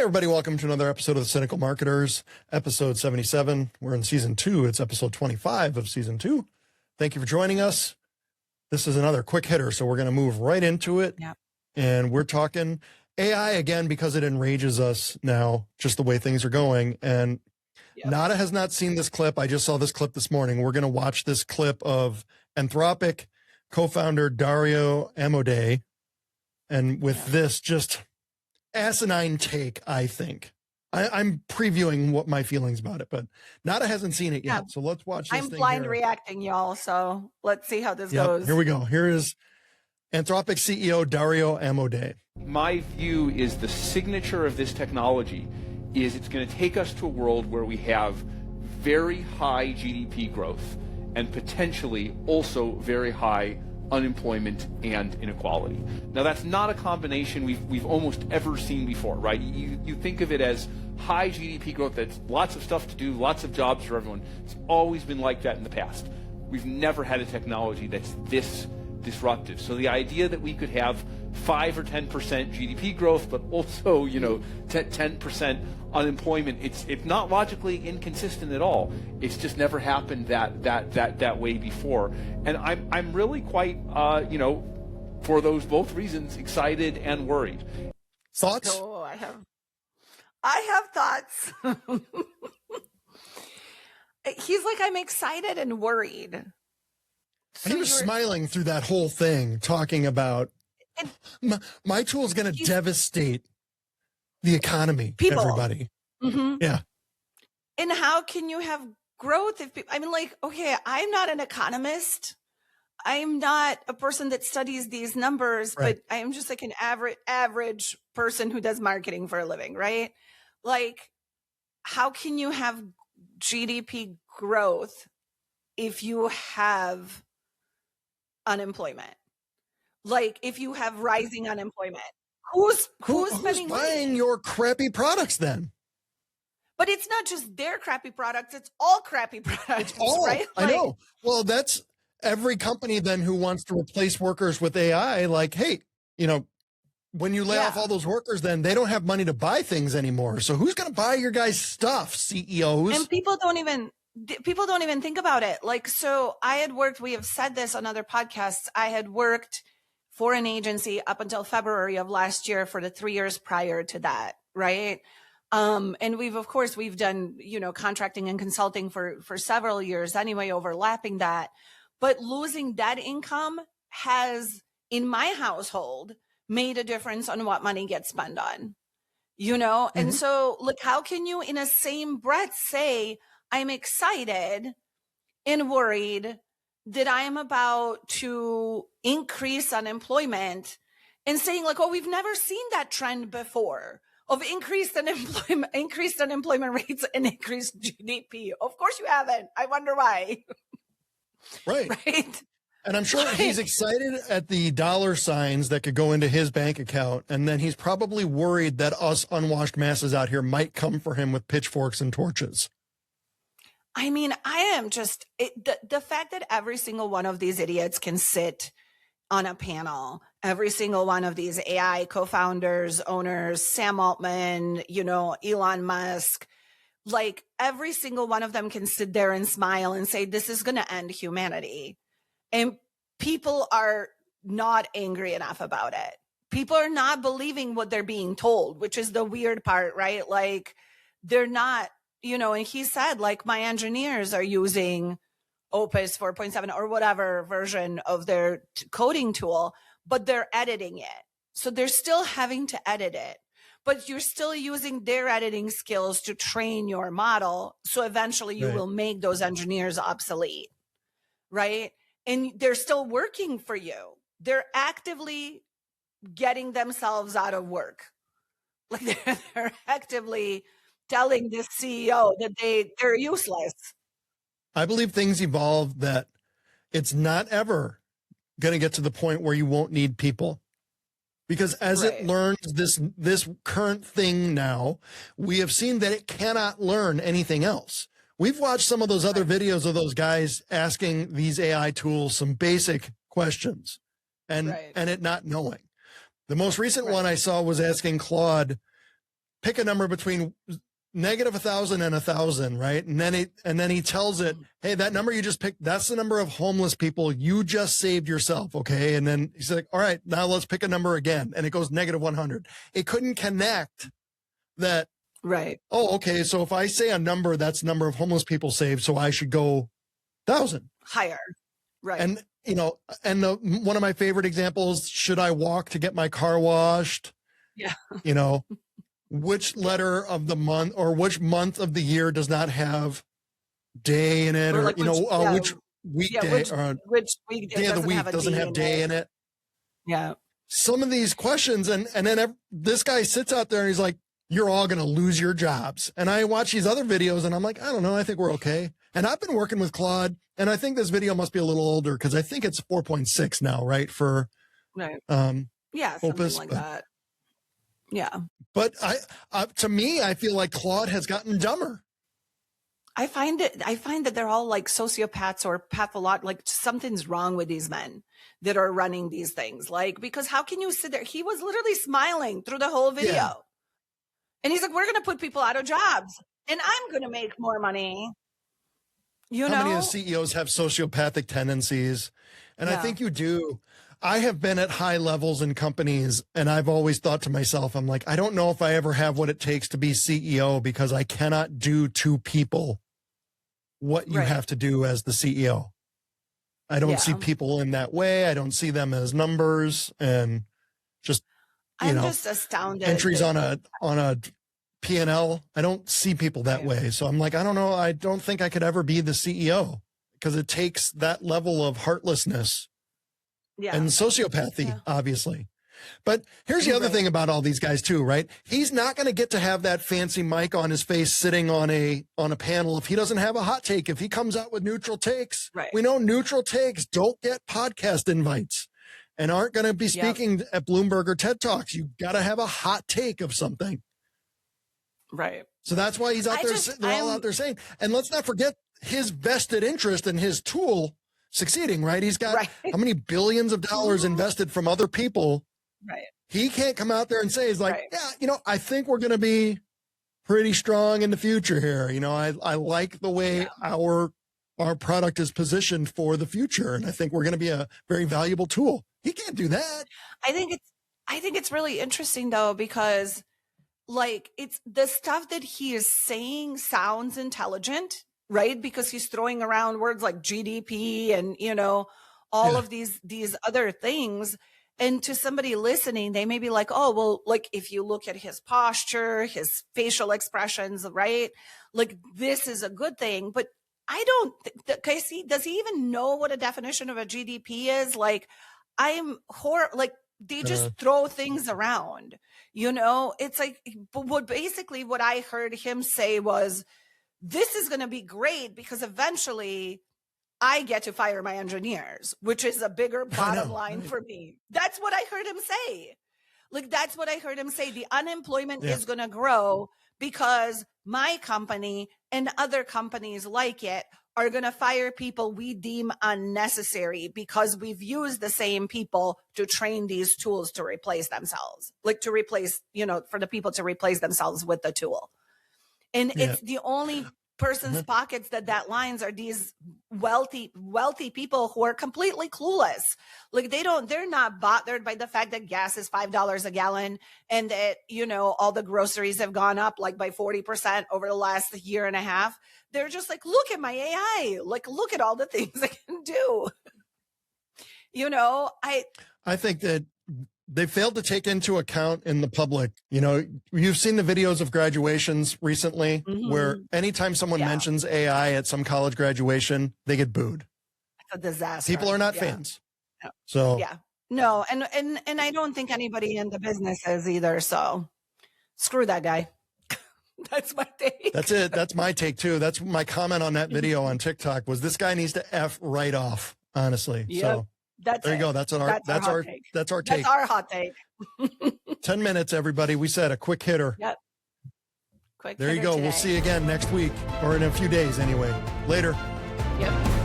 everybody. Welcome to another episode of the Cynical Marketers, episode 77. We're in season 2. It's episode 25 of season 2. Thank you for joining us. This is another quick hitter, so we're going to move right into it. Yep. And we're talking AI again because it enrages us now, just the way things are going. And Nada has not seen this clip. I just saw this clip this morning. We're going to watch this clip of Anthropic co-founder Dario Amodei. And with this just asinine take, I think. I'm previewing what my feelings about it, but Nada hasn't seen it yet. So let's watch this. I'm blind reacting, y'all. So let's see how this goes. Here we go. Here is Anthropic CEO Dario Amodei. My view is the signature of this technology is it's going to take us to a world where we have very high GDP growth and potentially also very high unemployment and inequality. Now that's not a combination we've almost ever seen before, right? You think of it as high GDP growth, that's lots of stuff to do, lots of jobs for everyone. It's always been like that in the past. We've never had a technology that's this disruptive. So the idea that we could have 5 or 10% GDP growth, but also, 10% unemployment, it's not logically inconsistent at all. It's just never happened that way before. And I'm really quite, for those both reasons, excited and worried. Thoughts? Oh, I have thoughts. He's like, I'm excited and worried. So he was smiling through that whole thing, talking about my tool is going to devastate the economy, people. Everybody. Mm-hmm. Yeah. And how can you have growth if people, okay, I'm not an economist. I'm not a person that studies these numbers, right. But I am just like an average person who does marketing for a living, right? Like, how can you have GDP growth if you have unemployment? Like, if you have rising unemployment, who's buying your crappy products then? But it's not just their crappy products; it's all crappy products, right? I know. Well, that's every company then who wants to replace workers with AI. Like, hey, when you lay off all those workers, then they don't have money to buy things anymore. So who's going to buy your guys' stuff? CEOs. And people don't even think about it. Like, so I had worked. We have said this on other podcasts. I had worked for an agency up until February of last year for the 3 years prior to that, right? And we've done, contracting and consulting for several years anyway, overlapping that. But losing that income has, in my household, made a difference on what money gets spent on, Mm-hmm. And so, look, how can you in a same breath say, I'm excited and worried that I am about to increase unemployment, and saying like, oh, we've never seen that trend before of increased unemployment rates and increased GDP. Of course you haven't. I wonder why. Right. Right. And I'm sure he's excited at the dollar signs that could go into his bank account. And then he's probably worried that us unwashed masses out here might come for him with pitchforks and torches. I mean, I am just the fact that every single one of these idiots can sit on a panel, every single one of these AI co-founders, owners, Sam Altman, Elon Musk, like every single one of them can sit there and smile and say, this is going to end humanity. And people are not angry enough about it. People are not believing what they're being told, which is the weird part, right? Like they're not, and he said, like, my engineers are using Opus 4.7 or whatever version of their coding tool, but they're editing it. So they're still having to edit it, but you're still using their editing skills to train your model. So eventually you will make those engineers obsolete, right? And they're still working for you. They're actively getting themselves out of work. Like they're actively telling this CEO that they're useless. I believe things evolve that it's not ever going to get to the point where you won't need people. Because as it learns this current thing now, we have seen that it cannot learn anything else. We've watched some of those other videos of those guys asking these AI tools some basic questions and it not knowing. The most recent one I saw was asking Claude pick a number between negative 1,000 and 1,000, right? And then he tells it, hey, that number you just picked, that's the number of homeless people you just saved yourself. Okay. And then he's like, all right, now let's pick a number again. And it goes negative 100. It couldn't connect that. Right. Oh, okay. So if I say a number, that's the number of homeless people saved. So I should go 1,000 higher. Right. And, one of my favorite examples, should I walk to get my car washed? Yeah. Which letter of the month or which month of the year does not have day in it, or, like which weekday which weekday day of the week doesn't have day in it. Yeah. Some of these questions, and then this guy sits out there and he's like, you're all going to lose your jobs. And I watch these other videos and I'm like, I don't know. I think we're okay. And I've been working with Claude, and I think this video must be a little older because I think it's 4.6 now, right? For right. Opus, something like that. Yeah. But to me, I feel like Claude has gotten dumber. I find that they're all like sociopaths or pathological, like something's wrong with these men that are running these things. Like, because how can you sit there? He was literally smiling through the whole video. Yeah. And he's like, we're going to put people out of jobs and I'm going to make more money. How many of the CEOs have sociopathic tendencies? And I think you do. I have been at high levels in companies, and I've always thought to myself, I'm like, I don't know if I ever have what it takes to be CEO, because I cannot do to people what you have to do as the CEO. I don't see people in that way. I don't see them as numbers and just, I'm just astounded. Entries on a P&L. I don't see people that way. So I'm like, I don't know. I don't think I could ever be the CEO, because it takes that level of heartlessness and sociopathy, obviously. But here's the other thing about all these guys too, right? He's not going to get to have that fancy mic on his face sitting on a panel if he doesn't have a hot take. If he comes out with neutral takes, we know neutral takes don't get podcast invites and aren't going to be speaking at Bloomberg or TED Talks. You got to have a hot take of something. Right. So that's why he's out there. They're all out there saying, and let's not forget his vested interest in his tool succeeding, right? He's got how many billions of dollars invested from other people. Right. He can't come out there and say, he's like, I think we're going to be pretty strong in the future here. I like the way our product is positioned for the future. And I think we're going to be a very valuable tool. He can't do that. I think it's really interesting though, because like it's the stuff that he is saying sounds intelligent, right? Because he's throwing around words like GDP and, all of these other things. And to somebody listening, they may be like, oh, well, like if you look at his posture, his facial expressions, right? Like this is a good thing. But I don't think, does he even know what a definition of a GDP is? Like they just throw things around, it's like, but basically what I heard him say was, this is going to be great because eventually I get to fire my engineers, which is a bigger bottom line for me. That's what I heard him say. Like, that's what I heard him say. The unemployment is going to grow because my company and other companies like it are going to fire people we deem unnecessary because we've used the same people to train these tools to replace themselves, like to replace, for the people to replace themselves with the tool. And it's the only person's pockets that lines are these wealthy people who are completely clueless. Like they're not bothered by the fact that gas is $5 a gallon and that, all the groceries have gone up like by 40% over the last year and a half. They're just like, look at my AI, like, look at all the things I can do. I think that they failed to take into account in the public. You've seen the videos of graduations recently where anytime someone mentions AI at some college graduation, they get booed. It's a disaster. People are not fans. No. So no. And I don't think anybody in the business is either. So screw that guy. That's my take. That's it. That's my take too. That's my comment on that video on TikTok was this guy needs to F right off, honestly. Yep. So there you go. That's our take. That's our hot take. 10 minutes, everybody. We said a quick hitter. Yep. Quick there you hitter go. today. We'll see you again next week or in a few days anyway. Later. Yep.